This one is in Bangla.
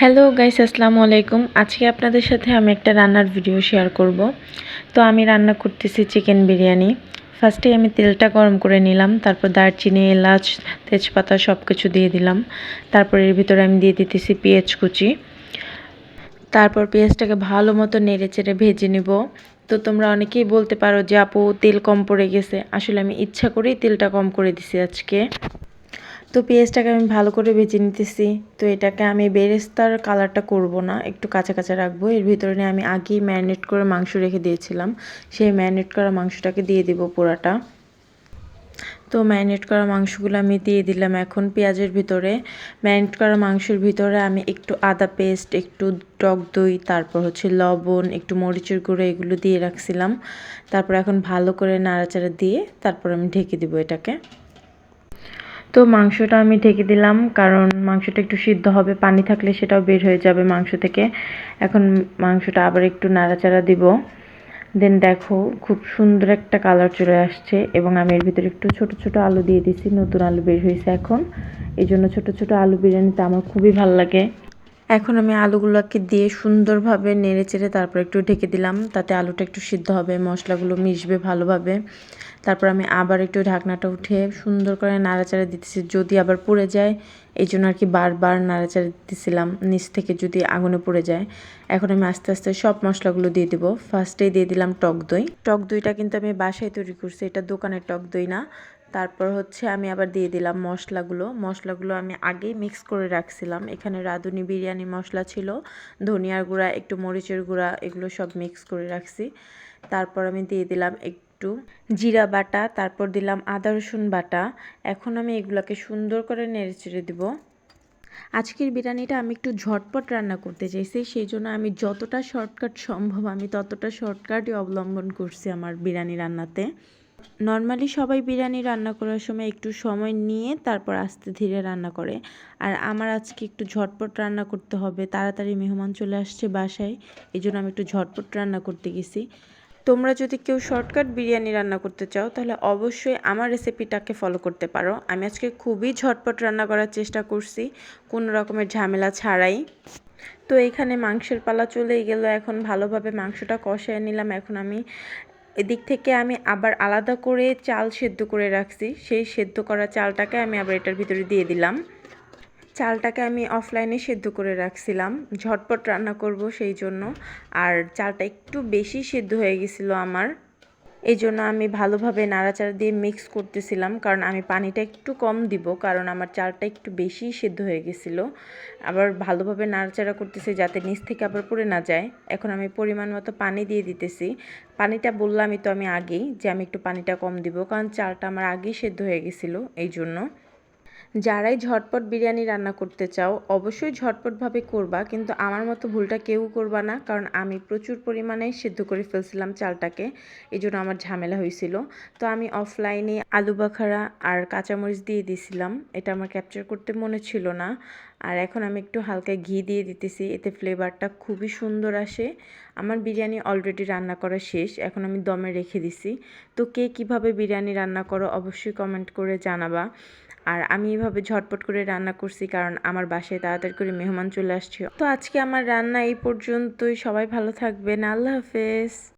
হ্যালো গাইস, আসসালামু আলাইকুম। আজকে আপনাদের সাথে আমি একটা রান্নার ভিডিও শেয়ার করব। তো আমি রান্না করতেছি চিকেন বিরিয়ানি। ফার্স্টে আমি তেলটা গরম করে নিলাম, তারপর দারচিনি, এলাচ, তেজপাতা সব কিছু দিয়ে দিলাম। তারপর এর ভিতরে আমি দিয়ে দিতেছি পেঁয়াজ কুচি। তারপর পেঁয়াজটাকে ভালো মতো নেড়ে চেড়ে ভেজে নিব। তো তোমরা অনেকেই বলতে পারো যে আপু তেল কম পড়ে গেছে। আসলে আমি ইচ্ছা করেই তেলটা কম করে দিছি আজকে। তো পেঁয়াজটাকে আমি ভালো করে ভেজে নিতেছি। তো এটাকে আমি বেরেস্তার কালারটা করব না, একটু কাঁচা কাঁচা রাখবো। এর ভিতরে নিয়ে আমি আগেই ম্যারিনেট করে মাংস রেখে দিয়েছিলাম, সেই ম্যারিনেট করা মাংসটাকে দিয়ে দিব পুরাটা। তো ম্যারিনেট করা মাংসগুলো আমি দিয়ে দিলাম এখন পেঁয়াজের ভিতরে। ম্যারিনেট করা মাংসের ভিতরে আমি একটু আদা পেস্ট, একটু টক দই, তারপর লবণ, একটু মরিচের গুঁড়ো এগুলো দিয়ে রাখছিলাম। তারপর এখন ভালো করে নাড়াচাড়া দিয়ে তারপর আমি ঢেকে দিব এটাকে। তো মাংসটা আমি ঢেকে দিলাম, কারণ মাংসটা একটু সিদ্ধ হবে, পানি থাকলে সেটাও বের হয়ে যাবে মাংস থেকে। এখন মাংসটা আবার একটু নাড়াচাড়া দিব। দেন দেখো খুব সুন্দর একটা কালার চলে আসছে, এবং আমি এর ভিতরে একটু ছোট ছোট আলু দিয়ে দিছি, নতুন আলু বের হয়েছে এখন। এই জন্য ছোট ছোট আলু বিরিয়ানিতে আমার খুবই ভালো লাগে। এখন আমি আলুগুলোকে দিয়ে সুন্দরভাবে নেড়ে চেড়ে তারপর একটু ঢেকে দিলাম, তাতে আলুটা একটু সিদ্ধ হবে, মশলাগুলো মিশবে ভালোভাবে। তারপর আমি আবার একটু ঢাকনাটা উঠে সুন্দর করে নাড়াচাড়া দিতেছি, যদি আবার পুড়ে যায় এই জন্য আর কি বারবার নাড়াচাড়া দিতেছিলাম, নিচ থেকে যদি আগুনে পুড়ে যায়। এখন আমি আস্তে আস্তে সব মশলাগুলো দিয়ে দিব। ফার্স্টেই দিয়ে দিলাম টক দই। টক দইটা কিন্তু আমি বাসায় তৈরি করছি, এটা দোকানের টক দই না। তারপর আমি আবার দিয়ে দিলাম মশলাগুলো আমি আগেই মিক্স করে রাখছিলাম। এখানে রাঁধুনি বিরিয়ানি মশলা ছিল, ধনিয়ার গুঁড়া, একটু মরিচের গুঁড়া, এগুলো সব মিক্স করে রাখছি। তারপর আমি দিয়ে দিলাম একটু জিরা বাটা, তারপর দিলাম আদা রসুন বাটা। এখন আমি এগুলোকে সুন্দর করে নেড়ে চেড়ে দিব। আজকের বিরিয়ানিটা আমি একটু ঝটপট রান্না করতে চাইছি, সেই জন্য আমি যতটা শর্টকাট সম্ভব আমি ততটা শর্টকাটই অবলম্বন করছি আমার বিরিয়ানি রান্নাতে। নর্মালি সবাই বিরিয়ানি রান্না করার সময় একটু সময় নিয়ে তারপর আস্তে ধীরে রান্না করে, আর আমার আজকে একটু ঝটপট রান্না করতে হবে, তাড়াতাড়ি মেহমান চলে আসছে বাসায়, এই জন্য আমি একটু ঝটপট রান্না করতে গেছি। তোমরা যদি কেউ শর্টকাট বিরিয়ানি রান্না করতে চাও তাহলে অবশ্যই আমার রেসিপিটাকে ফলো করতে পারো। আমি আজকে খুবই ঝটপট রান্না করার চেষ্টা করছি, কোনো রকমের ঝামেলা ছাড়াই। তো এখানে মাংসের পালা চলেই গেল, এখন ভালোভাবে মাংসটা কষায় নিলাম। এখন আমি এদিক থেকে আমি আবার আলাদা করে চাল সেদ্ধ করে রাখছি, সেই সেদ্ধ করা চালটাকে আমি আবার এটার ভিতরে দিয়ে দিলাম। চালটাকে আমি অফলাইনে সেদ্ধ করে রাখছিলাম, ঝটপট রান্না করব সেই জন্য। আর চালটা একটু বেশি সেদ্ধ হয়ে গেছিলো আমার, এই জন্য আমি ভালোভাবে নাড়াচাড়া দিয়ে মিক্স করতেছিলাম, কারণ আমি পানিটা একটু কম দিব, কারণ আমার চালটা একটু বেশি সেদ্ধ হয়ে গেছিলো। আবার ভালোভাবে নাড়াচাড়া করতেছি যাতে নিচ থেকে আবার পুড়ে না যায়। এখন আমি পরিমাণ মতো পানি দিয়ে দিতেছি। পানিটা বললামই তো আমি আগেই যে আমি একটু পানিটা কম দিব, কারণ চালটা আমার আগেই সেদ্ধ হয়ে গেছিলো এই জন্য। যারাই ঝটপট বিরিয়ানি রান্না করতে চাও অবশ্যই ঝটপটভাবে করবা, কিন্তু আমার মতো ভুলটা কেউ করবা না, কারণ আমি প্রচুর পরিমাণে সেদ্ধ করে ফেলছিলাম চালটাকে, এই জন্য আমার ঝামেলা হয়েছিল। তো আমি অফলাইনে আলু বাখারা আর কাঁচামরিচ দিয়ে দিয়েছিলাম, এটা আমার ক্যাপচার করতে মনে ছিল না। আর এখন আমি একটু হালকা ঘি দিয়ে দিতেছি, এতে ফ্লেভারটা খুবই সুন্দর আসে। আমার বিরিয়ানি অলরেডি রান্না করা শেষ, এখন আমি দমে রেখে দিছি। তো কে কীভাবে বিরিয়ানি রান্না করো অবশ্যই কমেন্ট করে জানাবা। আর আমি এভাবে ঝটপট করে রান্না করছি, কারণ আমার বাসায় তাড়াতাড়ি করে মেহমান চলে আসছে। তো আজকে আমার রান্না এই পর্যন্তই, সবাই ভালো থাকবেন, আল্লাহ হাফেজ।